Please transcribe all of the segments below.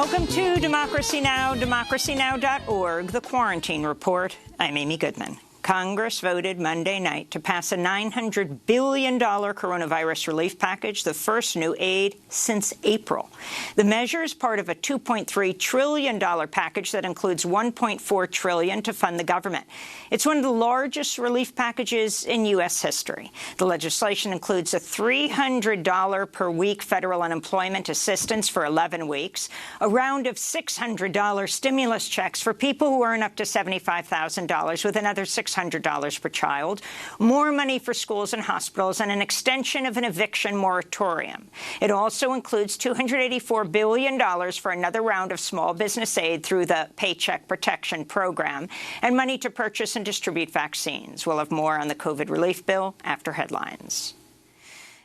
Welcome to Democracy Now!, democracynow.org, The Quarantine Report. I'm Amy Goodman. Congress voted Monday night to pass a $900 billion coronavirus relief package, the first new aid since April. The measure is part of a $2.3 trillion package that includes $1.4 trillion to fund the government. It's one of the largest relief packages in U.S. history. The legislation includes a $300 per week federal unemployment assistance for 11 weeks, a round of $600 stimulus checks for people who earn up to $75,000 with another $600 per child, more money for schools and hospitals, and an extension of an eviction moratorium. It also includes $284 billion for another round of small business aid through the Paycheck Protection Program and money to purchase and distribute vaccines. We'll have more on the COVID relief bill after headlines.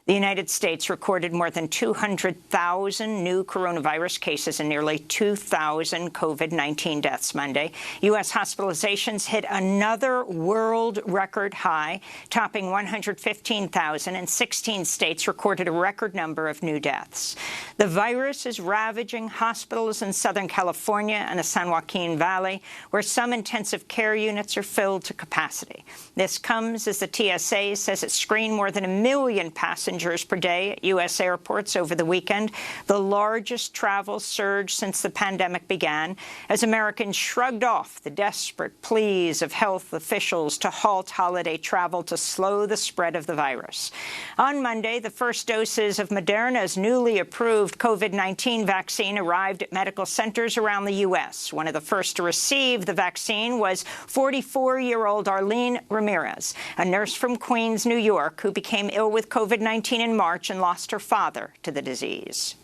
The United States recorded more than 200,000 new coronavirus cases and nearly 2,000 COVID-19 deaths Monday. U.S. hospitalizations hit another world record high, topping 115,000, and 16 states recorded a record number of new deaths. The virus is ravaging hospitals in Southern California and the San Joaquin Valley, where some intensive care units are filled to capacity. This comes as the TSA says it screened more than 1 million passengers per day at U.S. airports over the weekend, the largest travel surge since the pandemic began, as Americans shrugged off the desperate pleas of health officials to halt holiday travel to slow the spread of the virus. On Monday, the first doses of Moderna's newly approved COVID-19 vaccine arrived at medical centers around the U.S. One of the first to receive the vaccine was 44-year-old Arlene Ramirez, a nurse from Queens, New York, who became ill with COVID-19 in March and lost her father to the disease.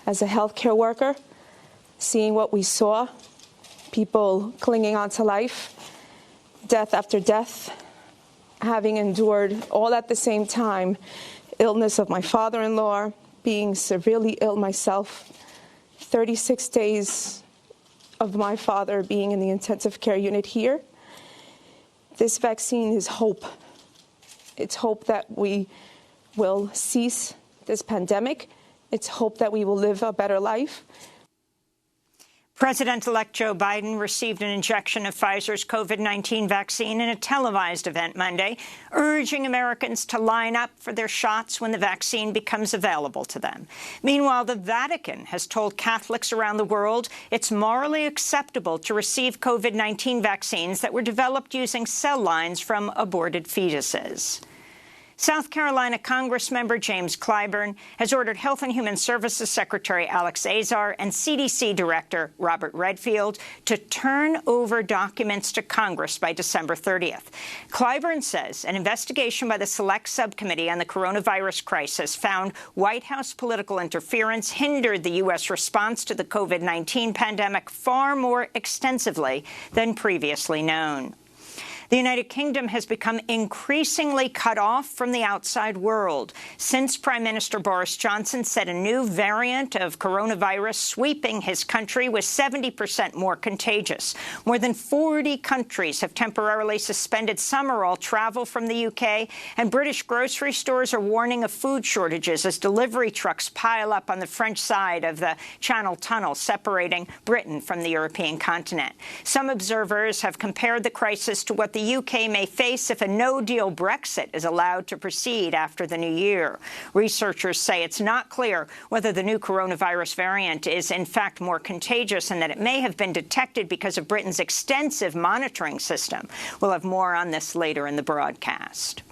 As a healthcare worker, seeing what we saw, people clinging on to life, death after death, having endured all at the same time, illness of my father-in-law, being severely ill myself, 36 days of my father being in the intensive care unit here. This vaccine is hope. It's hope that we will cease this pandemic. It's hope that we will live a better life. President-elect Joe Biden received an injection of Pfizer's COVID-19 vaccine in a televised event Monday, urging Americans to line up for their shots when the vaccine becomes available to them. Meanwhile, the Vatican has told Catholics around the world it's morally acceptable to receive COVID-19 vaccines that were developed using cell lines from aborted fetuses. South Carolina Congressmember James Clyburn has ordered Health and Human Services Secretary Alex Azar and CDC Director Robert Redfield to turn over documents to Congress by December 30th. Clyburn says an investigation by the Select Subcommittee on the coronavirus crisis found White House political interference hindered the U.S. response to the COVID-19 pandemic far more extensively than previously known. The United Kingdom has become increasingly cut off from the outside world since Prime Minister Boris Johnson said a new variant of coronavirus sweeping his country was 70% more contagious. More than 40 countries have temporarily suspended some or all travel from the UK, and British grocery stores are warning of food shortages as delivery trucks pile up on the French side of the Channel Tunnel separating Britain from the European continent. Some observers have compared the crisis to what the UK may face if a no-deal Brexit is allowed to proceed after the new year. Researchers say it's not clear whether the new coronavirus variant is in fact more contagious and that it may have been detected because of Britain's extensive monitoring system. We'll have more on this later in the broadcast.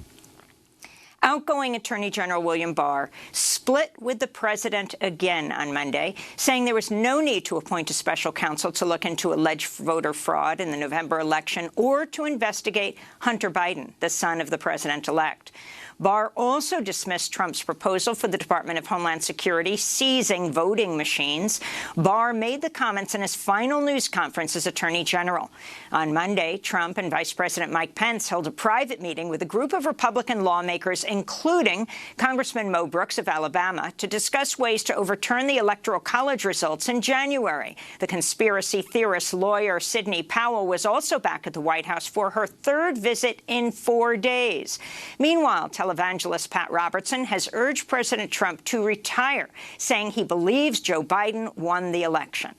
Outgoing Attorney General William Barr split with the president again on Monday, saying there was no need to appoint a special counsel to look into alleged voter fraud in the November election or to investigate Hunter Biden, the son of the president-elect. Barr also dismissed Trump's proposal for the Department of Homeland Security seizing voting machines. Barr made the comments in his final news conference as Attorney General. On Monday, Trump and Vice President Mike Pence held a private meeting with a group of Republican lawmakers, including Congressman Mo Brooks of Alabama, to discuss ways to overturn the Electoral College results in January. The conspiracy theorist lawyer Sidney Powell was also back at the White House for her third visit in 4 days. Meanwhile, televangelist Pat Robertson has urged President Trump to retire, saying he believes Joe Biden won the election.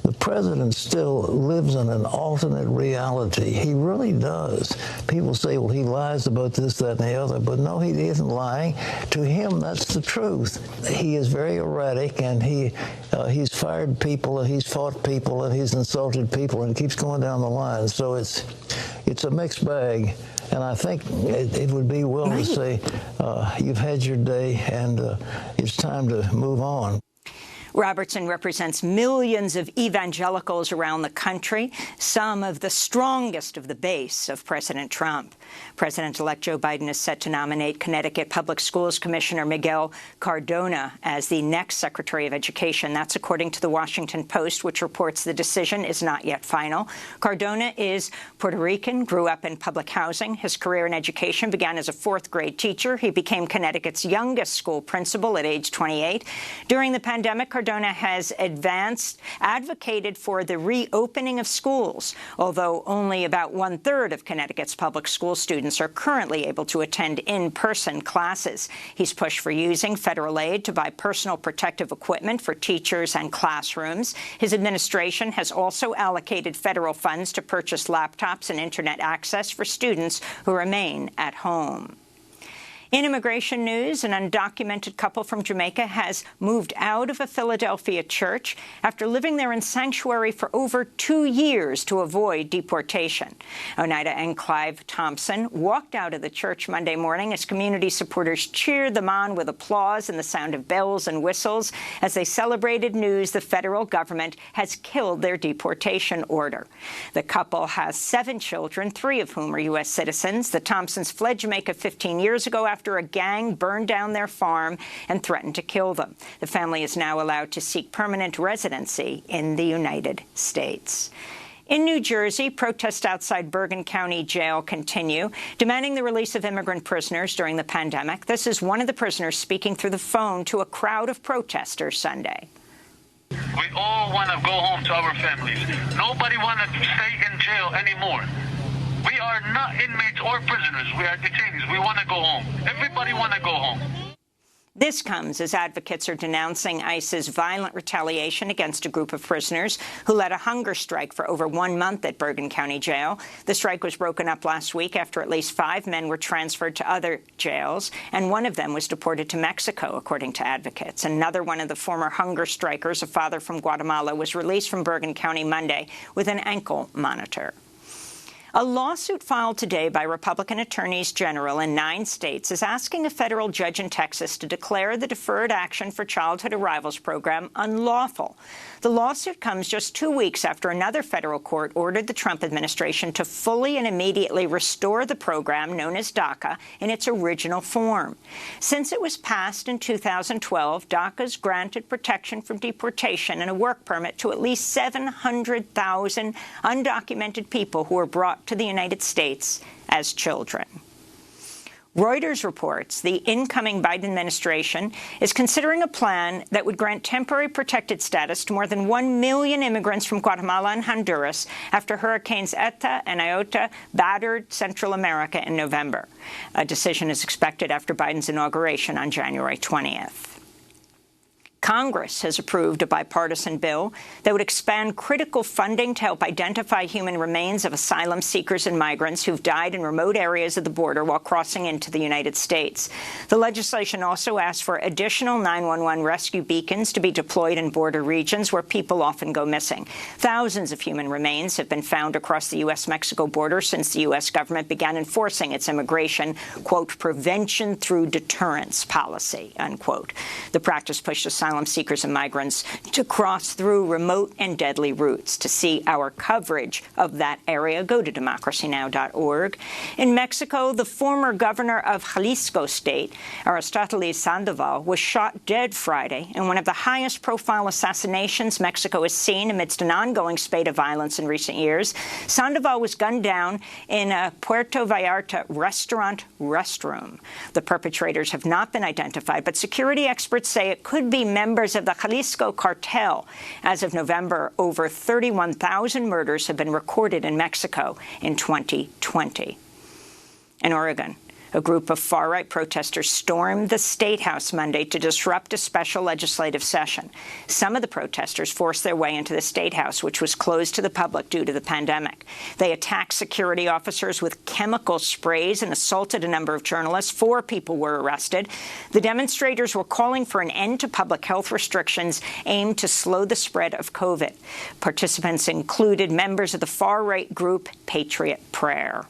The president still lives in an alternate reality. He really does. People say, well, he lies about this, that, and the other. But no, he isn't lying. To him, that's the truth. He is very erratic, and he's fired people, and he's fought people, and he's insulted people, and it keeps going down the line. So it's a mixed bag. And I think it would be well to say, you've had your day, and it's time to move on. Robertson represents millions of evangelicals around the country, some of the strongest of the base of President Trump. President-elect Joe Biden is set to nominate Connecticut Public Schools Commissioner Miguel Cardona as the next Secretary of Education. That's according to the Washington Post, which reports the decision is not yet final. Cardona is Puerto Rican, grew up in public housing. His career in education began as a fourth-grade teacher. He became Connecticut's youngest school principal at age 28. During the pandemic, Cardona has advocated for the reopening of schools, although only about one-third of Connecticut's public school students are currently able to attend in-person classes. He's pushed for using federal aid to buy personal protective equipment for teachers and classrooms. His administration has also allocated federal funds to purchase laptops and internet access for students who remain at home. In immigration news, an undocumented couple from Jamaica has moved out of a Philadelphia church after living there in sanctuary for over 2 years to avoid deportation. Oneida and Clinton Thompson walked out of the church Monday morning as community supporters cheered them on with applause and the sound of bells and whistles as they celebrated news the federal government has killed their deportation order. The couple has 7 children, 3 of whom are U.S. citizens. The Thompsons fled Jamaica 15 years ago after a gang burned down their farm and threatened to kill them. The family is now allowed to seek permanent residency in the United States. In New Jersey, protests outside Bergen County Jail continue, demanding the release of immigrant prisoners during the pandemic. This is one of the prisoners speaking through the phone to a crowd of protesters Sunday. We all want to go home to our families. Nobody wants to stay in jail anymore. We are not inmates or prisoners. We are detainees. We want to go home. Everybody want to go home. This comes as advocates are denouncing ICE's violent retaliation against a group of prisoners who led a hunger strike for over 1 month at Bergen County Jail. The strike was broken up last week after at least 5 men were transferred to other jails, and one of them was deported to Mexico, according to advocates. Another one of the former hunger strikers, a father from Guatemala, was released from Bergen County Monday with an ankle monitor. A lawsuit filed today by Republican attorneys general in 9 states is asking a federal judge in Texas to declare the Deferred Action for Childhood Arrivals program unlawful. The lawsuit comes just 2 weeks after another federal court ordered the Trump administration to fully and immediately restore the program known as DACA in its original form. Since it was passed in 2012, DACA's granted protection from deportation and a work permit to at least 700,000 undocumented people who were brought to the United States as children. Reuters reports the incoming Biden administration is considering a plan that would grant temporary protected status to more than 1 million immigrants from Guatemala and Honduras after Hurricanes Eta and Iota battered Central America in November. A decision is expected after Biden's inauguration on January 20th. Congress has approved a bipartisan bill that would expand critical funding to help identify human remains of asylum seekers and migrants who've died in remote areas of the border while crossing into the United States. The legislation also asks for additional 911 rescue beacons to be deployed in border regions where people often go missing. Thousands of human remains have been found across the U.S.-Mexico border since the U.S. government began enforcing its immigration, quote, prevention through deterrence policy, unquote. The practice pushed asylum seekers and migrants to cross through remote and deadly routes. To see our coverage of that area, go to democracynow.org. In Mexico, the former governor of Jalisco state, Aristoteles Sandoval, was shot dead Friday in one of the highest-profile assassinations Mexico has seen amidst an ongoing spate of violence in recent years. Sandoval was gunned down in a Puerto Vallarta restaurant restroom. The perpetrators have not been identified, but security experts say it could be members of the Jalisco cartel. As of November, over 31,000 murders have been recorded in Mexico in 2020. In Oregon, A group of far-right protesters stormed the State House Monday to disrupt a special legislative session. Some of the protesters forced their way into the State House, which was closed to the public due to the pandemic. They attacked security officers with chemical sprays and assaulted a number of journalists. 4 people were arrested. The demonstrators were calling for an end to public health restrictions aimed to slow the spread of COVID. Participants included members of the far-right group Patriot Prayer.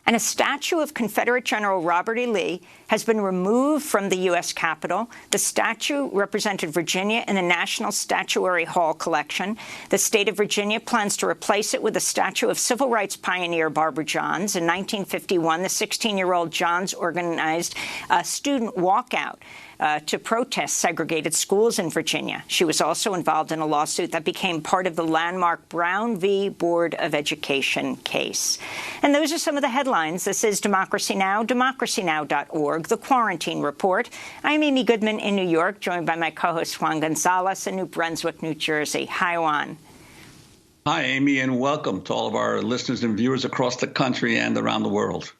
And a statue of Confederate General Robert E. Lee has been removed from the U.S. Capitol. The statue represented Virginia in the National Statuary Hall collection. The state of Virginia plans to replace it with a statue of civil rights pioneer Barbara Johns. In 1951, the 16-year-old Johns organized a student walkout to protest segregated schools in Virginia. She was also involved in a lawsuit that became part of the landmark Brown v. Board of Education case. And those are some of the headlines. This is Democracy Now!, democracynow.org, The Quarantine Report. I'm Amy Goodman in New York, joined by my co-host Juan Gonzalez in New Brunswick, New Jersey. Hi, Juan. Hi, Amy, and welcome to all of our listeners and viewers across the country and around the world.